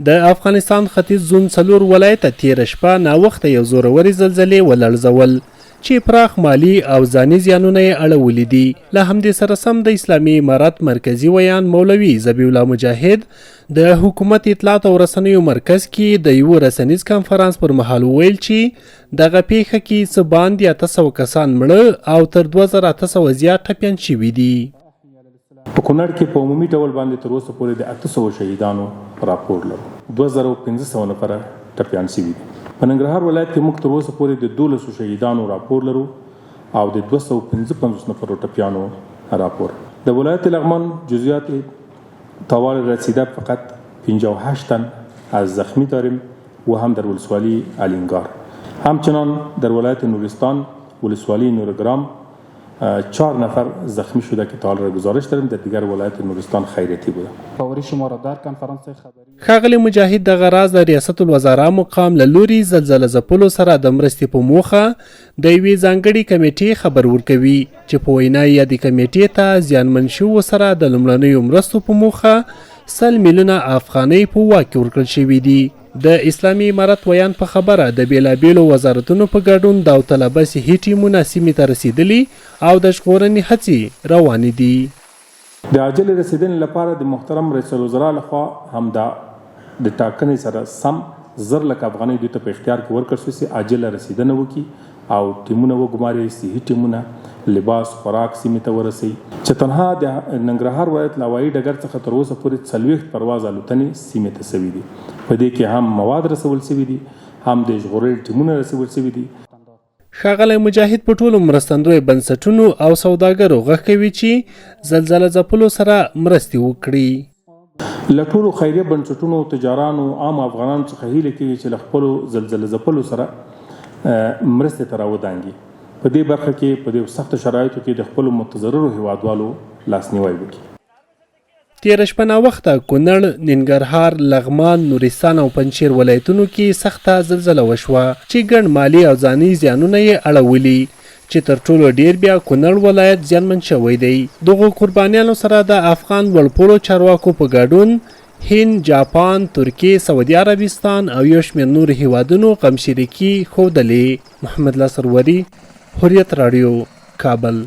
د افغانستان ختیځ زون 4 ولایت تیره شپه ناوخته یو زورورې زلزلې ولړزول چې پراخ مالی او ځاني زیانونه یې اړولي دي. له همدې سره سم د اسلامي امارت مرکزي ویان مولوي ذبیح الله مجاهد د حکومت اطلاعات او رسنیو مرکز کې د یو رسنیز کنفرانس پر مهال ویل چې دغه پیښه کې څه باندې 800 کسان مړه او تر 2800 زیات ټپیان شوي دي. په کونړ کې په عمومي ډول باندې تر اوسه پورې د 800 شهیدانو راپور لرو. 2500 نفره ټپیان شوي دي. په ننګرهار ولایت کې موږ تر اوسه پورې د 1200 شهیدانو راپور لرو او د 255 نفرو ټپیانو راپور. د ولایت لغمان جزئیات طوال رسیده فقط 58 تن از زخمی داریم و هم در ولسوالی الینگار. همچنان در ولایت نورستان ولسوالی نورگرام 4 نفر زخمی شده که تا حال را گزارش داریم. در دیگر ولایت نورستان خیریتی بوده. فوری شماره کنفرانس خبری ښاغلی مجاهد دغه راز د ریاست الوزرا مقام له لوري زلزله ځپلو سره د مرستې په موخه د یوې ځانګړې کمیټې خبر ورکوي چې په وینا یې د کمیټې ته زیانمن شوو سره د لومړنیو مرستو په موخه 100 میلیونه افغانۍ په واک کې ورکړل شوي دي. د اسلامي امارت ویان په خبره د بیلابیلو وزارتونو په ګډون داوطلبه صحي ټیمونه سیمې ته رسیدلي او د ژغورنې هڅې روانې دي. د عاجل رسیدنې لپاره د محترم رئیس الوزرا لخوا هم د ټاکنې سره سم 1,000 لک افغانۍ دوی ته په اختیار کې ورکړل شوې چې عاجله رسیدنه وکړي او ټیمونه وګماري، صحي ټیمونه، لباس، خوراک سیمې ته ورسوي. چې تنها د ننګرهار ولایت له هوایي ډګر څخه تر اوسه پورې 40 پرواز الوتنې سیمې ته شوي دي. په دې کې هم مواد رسول شوي دي، هم د ژغورلو ټیمونه رسول شوي دي. ښاغلی مجاهد په ټولو مرستندویو بنسټونو او سوداګرو غږ کوي چې زلزله ځپلو سره مرستې وکړي. له ټولو خیریه بنسټونو، تجارانو، عام افغانانو څخه هیله کېږي چې له خپلو زلزله ځپلو سره مرستې ته راودانګي. په دې برخه کې په دې سختو شرایطو کې د خپلو متضررو هیوادوالو لاسنیوی وکړي. تیره شپه ناوخته کونړ، ننګرهار، لغمان، نورستان او پنجشیر ولایتونو کې سخته زلزله وشوه چې ګڼ مالي او ځاني زیانونه یې اړولي چې تر ټولو ډیر بیا کونړ ولایت زیانمن شوی دی. دغو قربانیانو سره د افغان وړپوړو چارواکو په ګډون هند، جاپان، ترکیې، سعودي عربستان او یو شمېر نور هیوادونو غمشریکي ښودلې. محمد ناصر وری، حریت راډیو، کابل.